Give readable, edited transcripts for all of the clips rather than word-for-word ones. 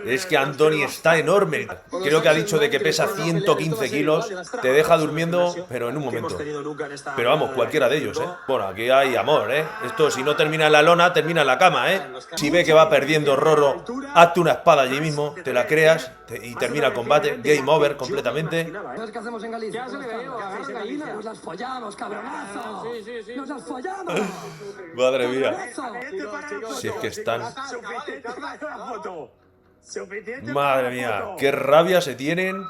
Es que Andoni está enorme. Creo que ha dicho de que pesa 115 kilos. Te deja durmiendo, pero en un momento. Pero vamos, cualquiera de ellos, ¿eh? Bueno, aquí hay amor, ¿eh? Esto, si no termina en la lona, termina en la cama, ¿eh? Si ve que va perdiendo Roro, hazte una espada allí mismo, te la creas y termina el combate. Game over completamente. ¿Sabes qué hacemos en Galicia? Nos las follamos, cabronazo. Nos las follamos. Madre mía. Si es que están... Madre mía, qué rabia se tienen.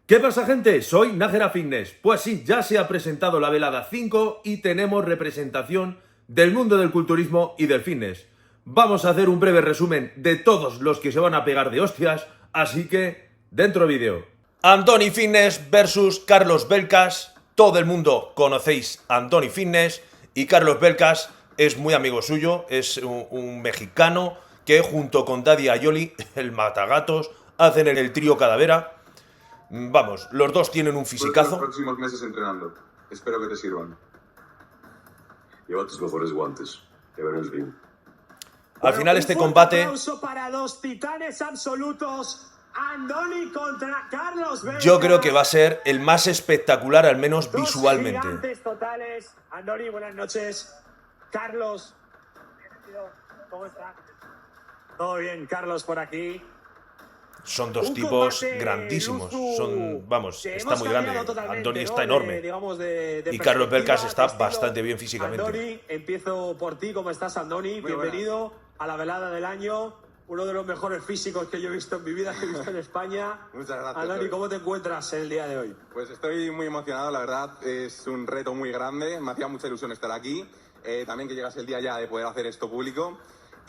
¿Qué pasa, gente? Soy Nájera Fitness. Pues sí, ya se ha presentado la velada 5 y tenemos representación del mundo del culturismo y del fitness. Vamos a hacer un breve resumen de todos los que se van a pegar de hostias, así que dentro vídeo. Andoni Fitness versus Carlos Belcas. Todo el mundo conocéis a Andoni Fitness y Carlos Belcas es muy amigo suyo, es un mexicano que junto con Daddy Aioli, el matagatos, hacen el trío Cadavera. Vamos, los dos tienen un fisicazo. Los próximos meses entrenando. Espero que te sirvan. Lleva tus mejores guantes. Te verás bien. Al final este combate... Un aplauso para dos titanes absolutos. Andoni contra Carlos Belcas. Yo creo que va a ser el más espectacular, al menos Dos visualmente. gigantes totales. Andoni, buenas noches. Carlos, ¿cómo está? Todo bien, Carlos por aquí. Son dos Un tipos combate, grandísimos. Luzu, Son, vamos, que está hemos muy grande. cambiado totalmente, Andoni ¿no? está enorme. De Y Carlos Belcas perspectiva, está de estilo. bastante bien físicamente. Andoni, empiezo por ti. ¿Cómo estás, Andoni? Muy Bienvenido a la velada del año. Uno de los mejores físicos que yo he visto en mi vida, que he visto en España. Muchas gracias. Andoni, ¿cómo te encuentras el día de hoy? Pues estoy muy emocionado, la verdad. Es un reto muy grande. Me hacía mucha ilusión estar aquí. También que llegase el día ya de poder hacer esto público.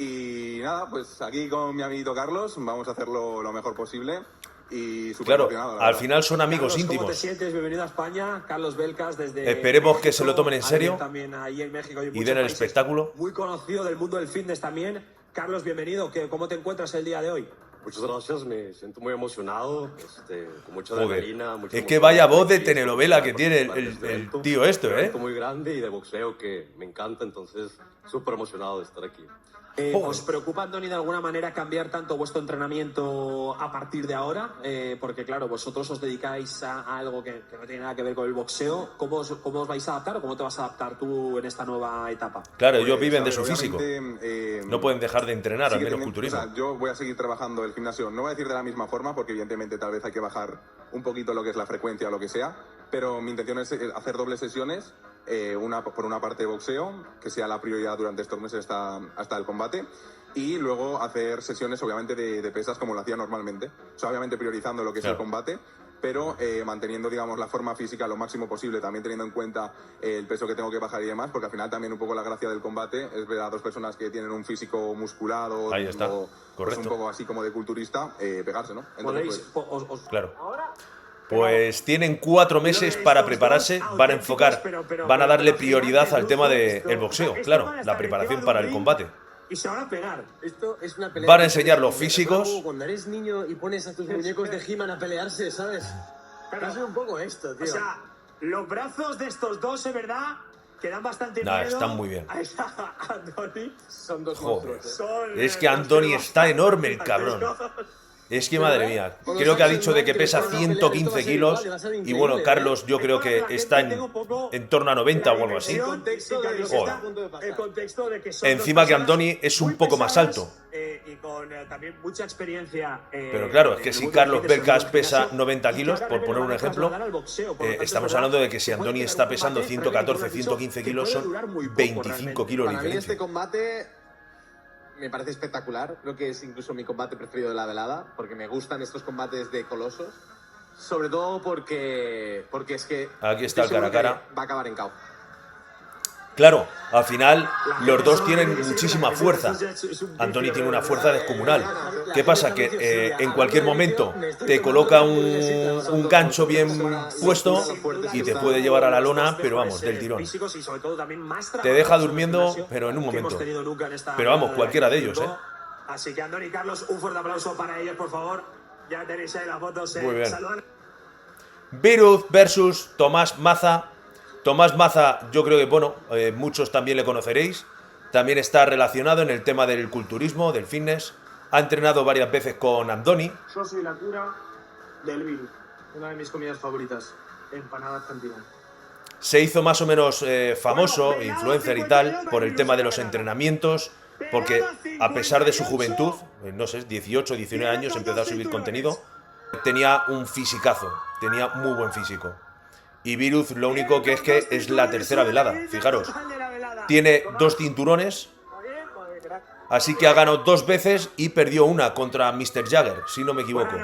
Y nada, pues aquí con mi amiguito Carlos vamos a hacerlo lo mejor posible. Y súper Claro, emocionado, la al verdad. final son amigos Carlos, ¿cómo te íntimos. sientes? Bienvenido a España. Carlos Belcas desde... Esperemos que se lo México, tomen en serio alguien también ahí en México y den el espectáculo. Muy conocido del mundo del fitness también. Carlos, bienvenido. ¿Cómo te encuentras el día de hoy? Muchas gracias, me siento muy emocionado, con mucha Joder, adrenalina, mucha es que emoción. vaya voz de Y telenovela que tiene participar de este el evento. tío este, Un ¿eh? evento muy grande y de boxeo que me encanta, entonces súper emocionado de estar aquí. ¿Os preocupa, Andoni, de alguna manera cambiar tanto vuestro entrenamiento a partir de ahora? Porque, claro, vosotros os dedicáis a algo que no tiene nada que ver con el boxeo. ¿Cómo os vais a adaptar o cómo te vas a adaptar tú en esta nueva etapa? Claro, ellos Pues, viven a de ver, su físico. obviamente, No pueden dejar de entrenar, al sigue menos teniendo- culturismo. o sea, yo voy a seguir trabajando el gimnasio, no voy a decir de la misma forma, porque evidentemente tal vez hay que bajar un poquito lo que es la frecuencia o lo que sea, pero mi intención es hacer dobles sesiones, por una parte de boxeo, que sea la prioridad durante estos meses hasta el combate, y luego hacer sesiones obviamente de pesas como lo hacía normalmente, o sea, obviamente priorizando lo que es Claro. el combate, pero manteniendo, digamos, la forma física lo máximo posible, también teniendo en cuenta el peso que tengo que bajar y demás, porque al final también un poco la gracia del combate es ver a dos personas que tienen un físico musculado Ahí está, o, pues, correcto. un poco así como de culturista, pegarse, ¿no? Entonces, ¿Podéis, Claro. Pues tienen 4 meses para prepararse, van a enfocar, van a darle prioridad al tema del boxeo, claro, la preparación para el combate. Y se van a pegar. Esto es una pelea. Van a enseñar los físicos. Como cuando eres niño y pones a tus muñecos de He-Man a pelearse, ¿sabes? Va a ser un poco esto, tío. O sea, los brazos de estos dos, es verdad, que dan bastante Nah, miedo. están muy bien. A esa Andoni. Son dos Joder. monstruos. Son, Es que Andoni está enorme, el cabrón. Es que madre mía, creo que ha dicho de que pesa 115 kilos y bueno, Carlos yo creo que está en torno a 90 o algo así. El contexto de que Joder. el contexto de que son Encima dos que personas Andoni es un muy poco más pesadas, alto. Y con también mucha experiencia. Pero claro, es que en el si mundo Carlos del fitness, Belcas en el pesa gimnasio, 90 y que kilos, ahora por también poner lo un van a ejemplo, trasladar al boxeo. Por lo tanto, estamos es verdad hablando de que si puede Andoni tener está un pesando combate 114, realmente, 115 que kilos, puede son durar muy poco, 25 realmente. kilos de Para mí este diferencia. combate me parece espectacular. Creo que es incluso mi combate preferido de la velada, porque me gustan estos combates de colosos. Sobre todo porque es que... Aquí está estoy el cara a seguro cara. que va a acabar en KO. Claro, al final los dos tienen muchísima fuerza. Andoni tiene una fuerza descomunal. ¿Qué pasa? Que en cualquier momento te coloca un gancho bien puesto y te puede llevar a la lona, pero vamos, del tirón. Te deja durmiendo, pero en un momento. Pero vamos, cualquiera de ellos, ¿eh? Así que Andoni y Carlos, un fuerte aplauso para ellos, por favor. Ya tenéis ahí las fotos. Muy bien. Saludan. Viruz versus Tomás Maza. Tomás Maza, yo creo que, bueno, muchos también le conoceréis. También está relacionado en el tema del culturismo, del fitness. Ha entrenado varias veces con Andoni. Yo soy la cura del virus. Una de mis comidas favoritas. Empanada argentina. Se hizo más o menos famoso, influencer y tal, por el tema de los entrenamientos, porque a pesar de su juventud, no sé, 18, 19 años, empezó a subir contenido, tenía un fisicazo, tenía muy buen físico. Y Virus lo único que es la tercera velada, fijaros. Tiene 2 cinturones, así que ha ganado 2 veces y perdió una contra Mr. Jagger, si no me equivoco.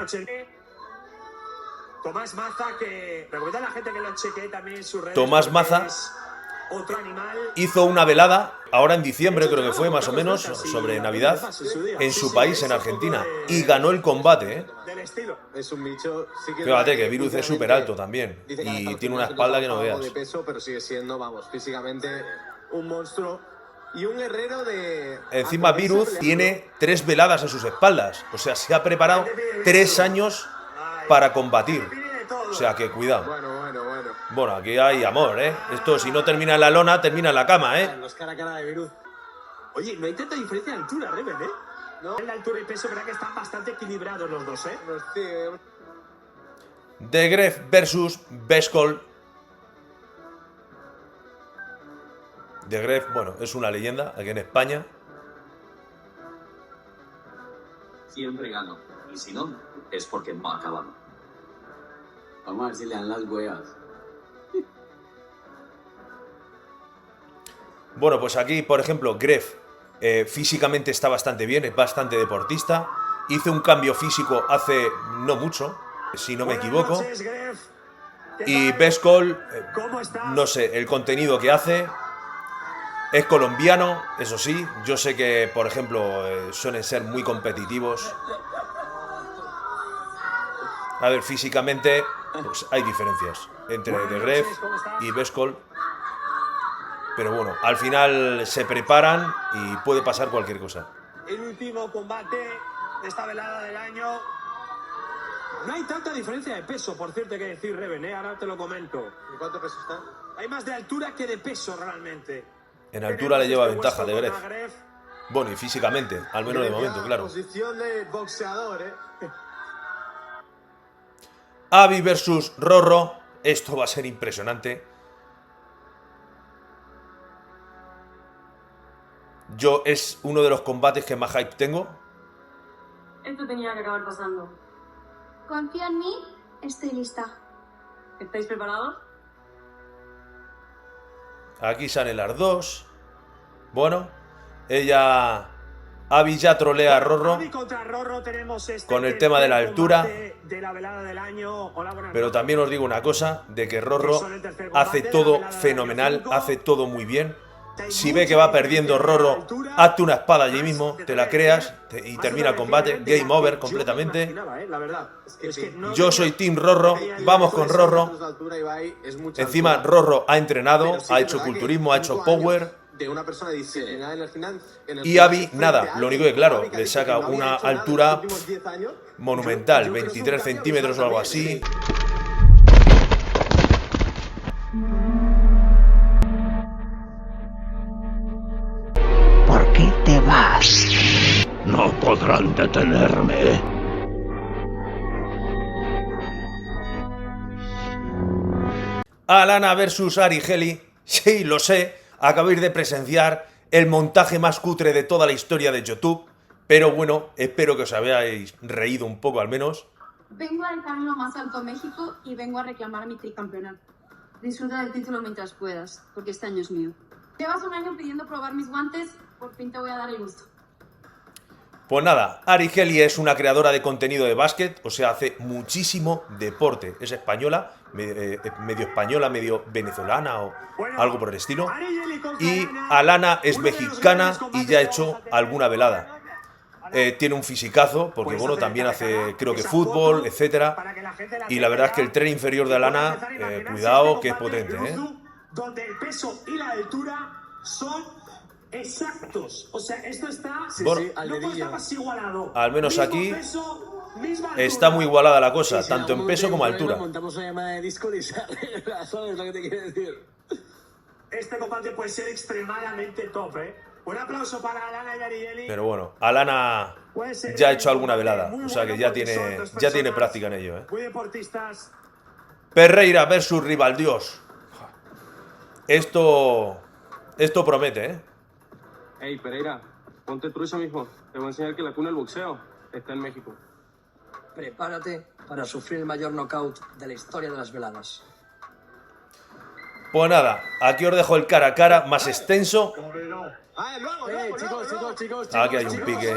Tomás Maza, que recomienda a la gente que lo chequee también en sus redes. Tomás Maza otro animal. hizo una velada, ahora en diciembre creo que fue más o menos, sobre Navidad, en su país, en Argentina, y ganó el combate, ¿eh? Del estilo. Es un bicho. Sí que Fíjate que Virus es súper alto también, y tiene una espalda que no veas. De peso, pero sigue siendo, vamos, físicamente un monstruo y un guerrero de. Encima Virus tiene 3 veladas en sus espaldas, o sea, se ha preparado 3 años para combatir. O sea, que cuidado. Bueno. Bueno, aquí hay amor, ¿eh? Esto, si no termina en la lona, termina en la cama, ¿eh? Los cara a cara de Virus. Oye, no hay tanta diferencia de altura, Reven, ¿eh? No. En la altura y peso, verdad que están bastante equilibrados los dos, ¿eh? The Gref versus Beskol. The Gref, bueno, es una leyenda aquí en España. Siempre gano. Y si no, es porque no ha acabado. Vamos a ver si le dan las huevas. Bueno, pues aquí, por ejemplo, Gref físicamente está bastante bien, es bastante deportista. Hizo un cambio físico hace no mucho, si no me equivoco. Y Beskol, no sé, el contenido que hace. Es colombiano, eso sí. Yo sé que, por ejemplo, suelen ser muy competitivos. A ver, físicamente, pues hay diferencias entre The Gref y Beskol. Pero bueno, al final se preparan y puede pasar cualquier cosa. El último combate de esta velada del año. No hay tanta diferencia de peso, por cierto, que decir, Reven, ¿eh? Ahora te lo comento. ¿Y cuánto peso está? Hay más de altura que de peso, realmente. En altura le lleva ventaja de The Gref. Bueno, y físicamente, al menos de momento, claro. Posición de boxeador, ¿eh? Avi versus Rorro. Esto va a ser impresionante. Yo es uno de los combates que más hype tengo. Esto tenía que acabar pasando. Confía en mí, estoy lista. ¿Estáis preparados? Aquí salen las dos. Bueno, ella... Avi ya trolea a Rorro con el tema de la altura. Pero también os digo una cosa, de que Rorro hace todo fenomenal, hace todo muy bien. Si ve que va perdiendo Rorro, hazte una espada allí mismo, te la creas y termina el combate. Game over completamente. Yo soy Team Rorro, vamos con Rorro. Encima Rorro ha entrenado, ha hecho culturismo, ha hecho power. De una persona disciplinada en el final. Y Avi, nada, lo único que claro, le saca una altura monumental, 23 centímetros o algo así. ¿Por qué te vas? No podrán detenerme. Alana versus Ari Heli. Sí, lo sé. Acabáis de presenciar el montaje más cutre de toda la historia de YouTube. Pero bueno, espero que os habéis reído un poco al menos. Vengo al camino más alto de México y vengo a reclamar mi tricampeonato. Disfruta del título mientras puedas, porque este año es mío. Llevas un año pidiendo probar mis guantes, por fin te voy a dar el gusto. Pues nada, Ari Heli es una creadora de contenido de básquet, o sea, hace muchísimo deporte. Es española, medio española, medio venezolana o algo por el estilo. Y Alana es mexicana y ya ha hecho alguna velada. Tiene un fisicazo, porque bueno, también hace, creo que fútbol, etcétera. Y la verdad es que el tren inferior de Alana, cuidado, que es potente, ¿eh? Donde el peso y la altura son exactos. O sea, esto está... Bueno, no está más igualado. al menos Mismo aquí peso, misma está altura. muy igualada la cosa, tanto en peso como altura. Montamos una llamada de Discord y sale, ¿sabes lo que te quiero decir? Este combate puede ser extremadamente top, ¿eh? Un aplauso para Alana y Ari Heli. Pero bueno, Alana ya ha hecho alguna velada. O sea que ya tiene práctica en ello, ¿eh? Muy deportistas. Pereira versus Rivaldios. Esto promete, ¿eh? Hey, Pereira, ponte trucha, mijo. Te voy a enseñar que la cuna del boxeo está en México. Prepárate para sufrir el mayor knockout de la historia de las veladas. Pues nada, aquí os dejo el cara a cara más extenso. Chicos. Aquí hay un pique.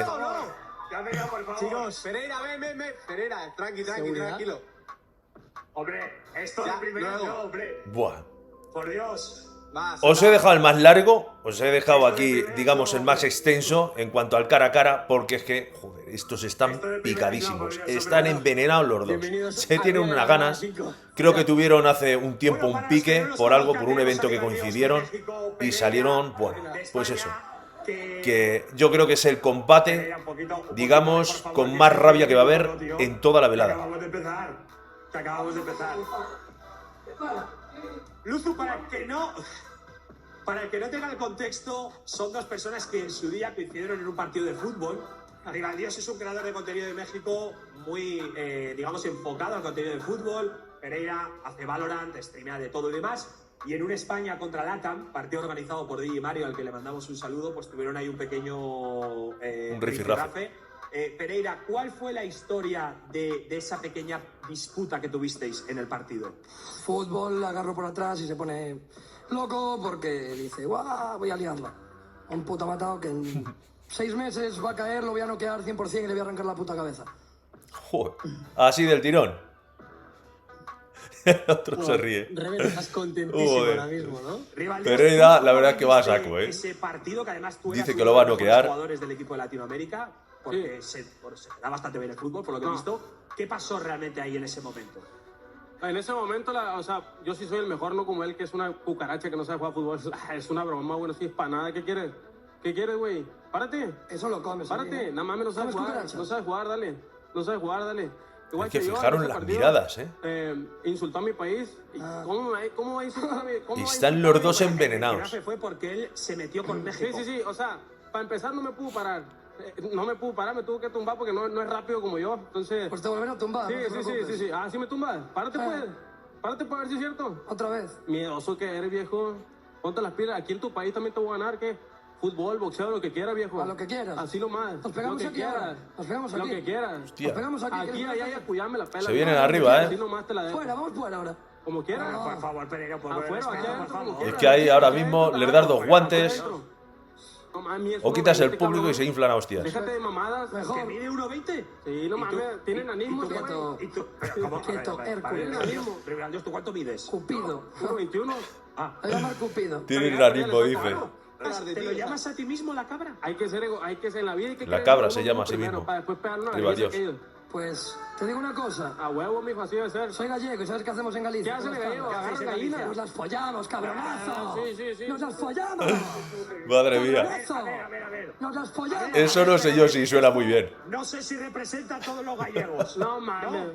Chicos, Pereira, ven. Pereira, tranquilo. Hombre, esto Ya, de primero luego. no, hombre. Buah. Por Dios. Os he dejado el más largo, os he dejado aquí, digamos, el más extenso en cuanto al cara a cara, porque es que, joder, estos están picadísimos, están envenenados los dos, se tienen unas ganas. Creo que tuvieron hace un tiempo un pique por algo, por un evento que coincidieron y salieron, bueno, pues eso, que yo creo que es el combate, digamos, con más rabia que va a haber en toda la velada. Acabamos de empezar. Luzu, para el que no tenga el contexto, son dos personas que en su día coincidieron en un partido de fútbol. Rivaldios es un creador de contenido de México muy, digamos, enfocado al contenido de fútbol. Pereira hace Valorant, streamea de todo y demás. Y en un España contra LATAM, partido organizado por DJ Mario, al que le mandamos un saludo, pues tuvieron ahí un pequeño un rifirrafe. Pereira, ¿cuál fue la historia de esa pequeña disputa que tuvisteis en el partido? Fútbol, la agarro por atrás y se pone loco porque dice, ¡guau! Voy a liarla. Un puto matado que en 6 meses va a caer, lo voy a noquear 100% y le voy a arrancar la puta cabeza. Joder, así del tirón. El otro se ríe. Rebel, estás contentísimo Joder. ahora mismo, ¿no? Pereira, la verdad es que va a saco, ¿eh? Ese partido que además tú Dice eras que lo va a uno de los noquear. jugadores del equipo de Latinoamérica, porque se te da bastante bien el fútbol, por lo que he visto. ¿Qué pasó realmente ahí en ese momento? En ese momento, o sea, yo sí soy el mejor, no como él, que es una cucaracha que no sabe jugar fútbol. Es una broma, güey, no sirve para nada. ¿Qué quieres? ¿Qué quieres, güey? Párate. Eso lo comes. Párate. Nada más no sabes jugar. No sabes jugar, dale. No sabes jugar, dale. Es que fijaron las miradas, ¿eh? Insultó a mi país. ¿Cómo va a insultar a mi país? Y están los dos envenenados. Fue porque él se metió con México. Sí. O sea, para empezar no me pudo parar. No me pudo parar, me tuvo que tumbar porque no es rápido como yo. Entonces. Pues te volverán a tumbar. Sí. Ah, sí me tumbas. Párate, pues. Párate para ver si es cierto. Otra vez. Miedoso que eres, viejo. Ponte las pilas. Aquí en tu país también te voy a ganar, ¿qué? Fútbol, boxeo, lo que quieras, viejo. A lo que quieras. Así nomás. Nos pegamos lo que aquí ahora. quieras. Nos pegamos aquí. Lo que quieras. Hostia. Nos pegamos aquí. Aquí, allá, cuidarme la pela. Se vienen arriba, Así nomás te la dejo. Fuera, vamos fuera ahora. Como quieras. No. Por favor, Pereira, por Afuera, favor. como Es quieras. que ahí ahora mismo les das 2 guantes No mames, o quitas el público y se inflan a hostias. Déjate de mamadas. Mejor. ¿Que mide 1,20? Sí, no mames. Tienen anismo, Quieto. ¿Cómo? Quieto, Hércules. Rivaldios, ¿tú cuánto mides? Cupido. 21. Voy a llamar Cupido. Tienen anismo, dice. ¿Te lo llamas a ti mismo la cabra? Hay que ser en la vida. Hay que La creer cabra en se uno llama a sí primero, mismo. Para después pegarle una Rivaldios. galleta que Pues, te digo una cosa. a huevo, mijo, así debe ser. Soy gallego y ¿sabes qué hacemos en Galicia? ¿Qué hacen en gallego? Agarran gallinas. Nos las follamos, cabronazo. Sí. Nos las follamos. Madre mía. Cabronazo. A ver. Nos las follamos. Eso no sé yo si suena muy bien. No sé si representa a todos los gallegos. No mames.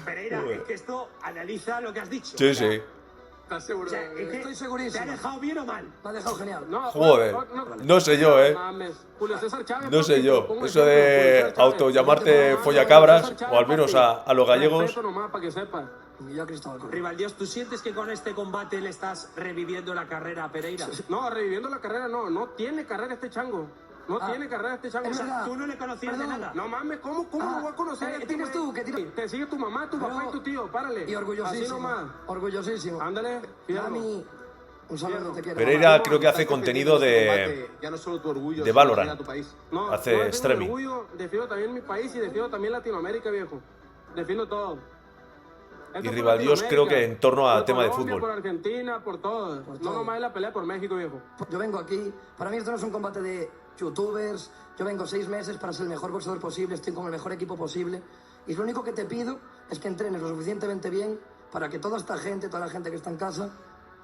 Pereira, es que esto analiza lo que has dicho. Sí. ¿Estás seguro? O sea, es que Estoy segurísimo. ¿te ha dejado bien o mal? Me ha dejado genial. No, Joder. No sé yo, ¿eh? mames. Julio César Chávez. No sé papi, yo. pongo Eso ejemplo, de Julio César Chávez. autollamarte follacabras, o al menos a los gallegos. Respeto nomás, para que sepa. Y yo, Cristóbal Colón. Rivaldios, ¿tú sientes que con este combate le estás reviviendo la carrera a Pereira? No, reviviendo la carrera, no tiene carrera este chango. No Ah, tiene carrera este chango. es O sea, verdad. ¿Tú no le conocías de Perdón. nada? no mames, ¿cómo lo voy a conocer? ¿qué tienes tú? ¿Qué tienes? Te sigue tu mamá, tu papá y tu tío, párale. Y orgullosísimo. Así nomás. Orgullosísimo. Ándale, fíjalo. Mami, un saludo, te quiero. Pereira creo que hace contenido de Ya no solo tu orgullo, de sino Valorant. también a tu país. No, Hace no defiendo streaming. mi orgullo, defiendo también mi país y defiendo también Latinoamérica, viejo. Defiendo todo. Y Rivaldios creo que en torno a tema de Colombia, fútbol. por Argentina, por todo. Por No todo. nomás es la pelea por México, viejo. Yo vengo aquí, para mí esto no es un combate de youtubers, yo vengo 6 meses para ser el mejor boxeador posible, estoy con el mejor equipo posible y lo único que te pido es que entrenes lo suficientemente bien para que toda esta gente, toda la gente que está en casa,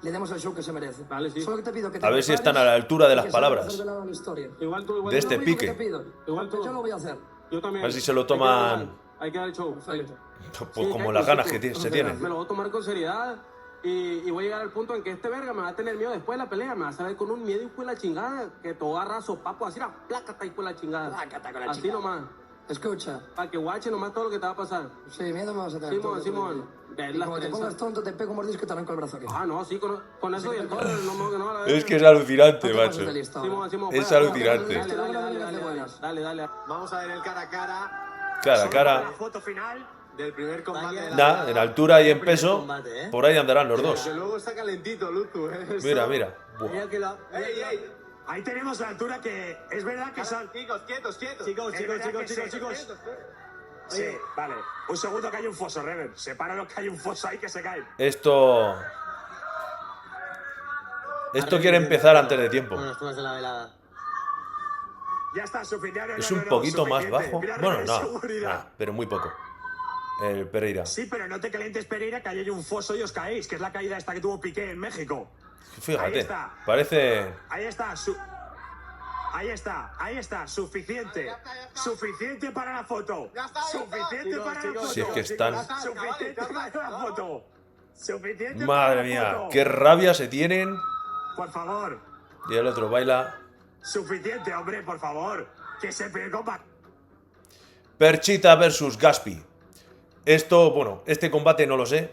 le demos el show que se merece. Vale, sí. Solo que te pido que te A ver si prepares están a la altura de y las que sepas palabras. hacer de lado la historia. Igual tú, igual De tú. este Lo único que pique. te pido, Igual porque tú. yo lo voy a hacer. Yo también. A ver si se lo toman. Hay que dar el show. Perfecto. Pues Sí, como hay las ganas que principio. se tienen. Me lo voy a tomar con seriedad. Y voy a llegar al punto en que este verga me va a tener miedo después de la pelea. Me va a salir con un miedo y con la chingada. Que te agarra sopapo así, la plácata y con la chingada. Plácata con la así chingada. nomás. Escucha. Para que guache nomás todo lo que te va a pasar. Sí, miedo me vas a tener. Simón. Y como te pongas tonto, te pego un mordisco y te arranco el brazo aquí. Ah, no, sí, con eso y el todo. No, la Es que es alucinante, macho. Es alucinante. Dale. Vamos a ver el cara a cara. Cara a cara. La foto final del primer combate. Nada, en altura y en peso, por ahí andarán los dos. Que luego está calentito, Luzu. Mira. Buah. ¡Ey! Ahí tenemos la altura que es verdad que son... Chicos, quietos. Chicos. Sí, vale. Un segundo que hay un foso, Reven. Sepáralos que hay un foso ahí que se cae. Esto quiere empezar antes de tiempo. Ya está, suficiente. Es un poquito más bajo. Bueno, no, pero muy poco. El Pereira. Sí, pero no te calientes, Pereira, que ahí hay un foso y os caéis, que es la caída esta que tuvo Piqué en México. Fíjate, parece... Ahí está, suficiente. Suficiente para la foto. Suficiente para la foto. Si es que están... Suficiente para la foto. Suficiente. Madre mía, qué rabia se tienen. Por favor. Y el otro baila. Suficiente, hombre, por favor. Que se pegue. Perchita versus Gaspi. Esto, bueno, este combate no lo sé.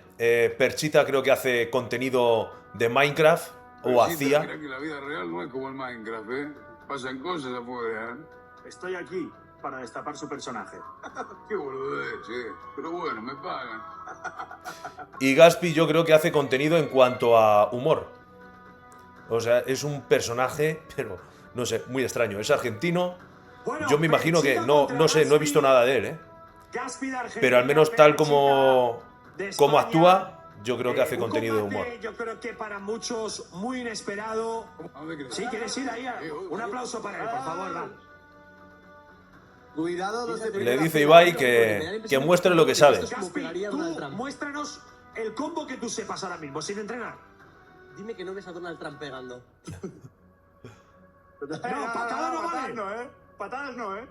Perchita creo que hace contenido de Minecraft. O hacía. Mira que la vida real no es como el Minecraft, ¿eh? Pasan cosas afuera, ¿eh? Estoy aquí para destapar su personaje. Qué boludez, pero bueno, me pagan. Y Gaspi yo creo que hace contenido en cuanto a humor. O sea, es un personaje, pero no sé, muy extraño. Es argentino. Bueno, Yo me imagino que no sé, no he visto nada de él, ¿eh? Pero al menos tal como actúa, yo creo que hace contenido de humor. Yo creo que para muchos muy inesperado. Sí, ¿quieres ir ahí? Un aplauso para él, por favor, va. Cuidado los de Le dice Ibai que muestre lo que sabe. Gaspi, tú muéstranos el combo que tú sepas ahora mismo, sin entrenar. Dime que no ves a Donald Trump pegando. No, patada no vale. Patadas no, ¿eh?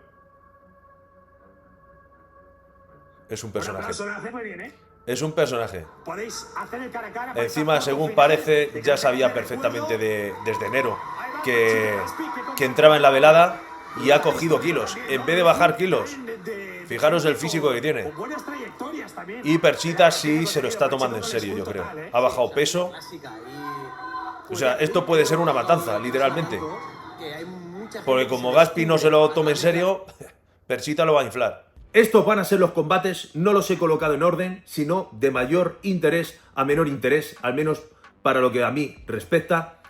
Es un personaje. Eso lo hace muy bien, ¿eh? Es un personaje. Podéis hacer el cara a cara. Encima, según parece, ya sabía perfectamente desde enero que entraba en la velada y ha cogido kilos. En vez de bajar kilos, fijaros el físico que tiene. Y Perchita sí se lo está tomando en serio, yo creo. Ha bajado peso. O sea, esto puede ser una matanza, literalmente. Porque como Gaspi no se lo tome en serio, Perchita lo va a inflar. Estos van a ser los combates, no los he colocado en orden, sino de mayor interés a menor interés, al menos para lo que a mí respecta.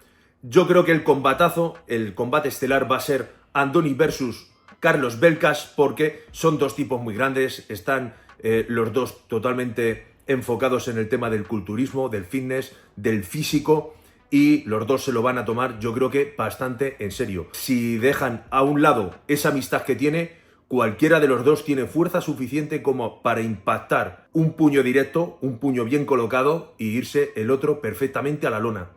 Yo creo que el combatazo, el combate estelar va a ser Andoni versus Carlos Belkas, porque son dos tipos muy grandes, están los dos totalmente enfocados en el tema del culturismo, del fitness, del físico, y los dos se lo van a tomar, yo creo que bastante en serio. Si dejan a un lado esa amistad que tiene, cualquiera de los dos tiene fuerza suficiente como para impactar un puño directo, un puño bien colocado, y irse el otro perfectamente a la lona.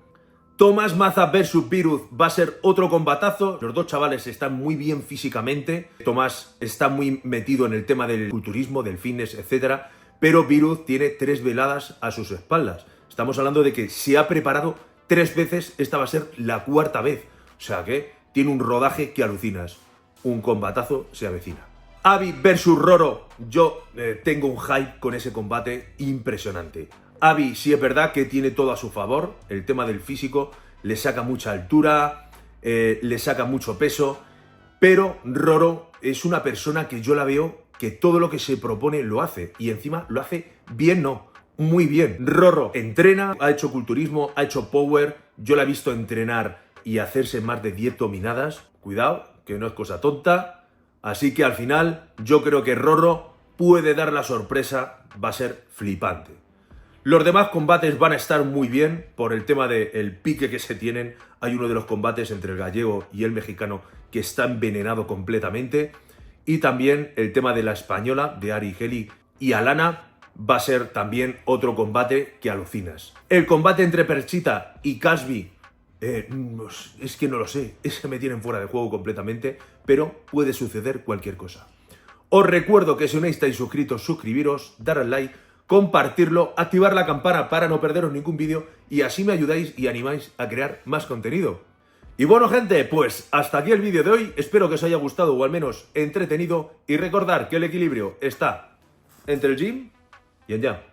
Tomás Maza versus Viruz va a ser otro combatazo. Los dos chavales están muy bien físicamente. Tomás está muy metido en el tema del culturismo, del fitness, etc. Pero Viruz tiene 3 veladas a sus espaldas. Estamos hablando de que se ha preparado 3 veces, esta va a ser la 4ª vez. O sea que tiene un rodaje que alucinas. Un combatazo se avecina. Avi versus Roro. Yo tengo un hype con ese combate impresionante. Avi sí es verdad que tiene todo a su favor. El tema del físico le saca mucha altura, le saca mucho peso. Pero Roro es una persona que yo la veo que todo lo que se propone lo hace. Y encima lo hace bien, no, muy bien. Roro entrena, ha hecho culturismo, ha hecho power. Yo la he visto entrenar y hacerse más de 10 dominadas. Cuidado, que no es cosa tonta. Así que al final yo creo que Roro puede dar la sorpresa, va a ser flipante. Los demás combates van a estar muy bien por el tema del pique que se tienen. Hay uno de los combates entre el gallego y el mexicano que está envenenado completamente. Y también el tema de la española, de Ari Geli y Alana, va a ser también otro combate que alucinas. El combate entre Perchita y Gaspi, es que no lo sé, ese me tienen fuera de juego completamente, pero puede suceder cualquier cosa. Os recuerdo que si no estáis suscritos, suscribiros, dar al like, compartirlo, activar la campana para no perderos ningún vídeo y así me ayudáis y animáis a crear más contenido. Y bueno, gente, pues hasta aquí el vídeo de hoy. Espero que os haya gustado o al menos entretenido. Y recordar que el equilibrio está entre el gym y el jam.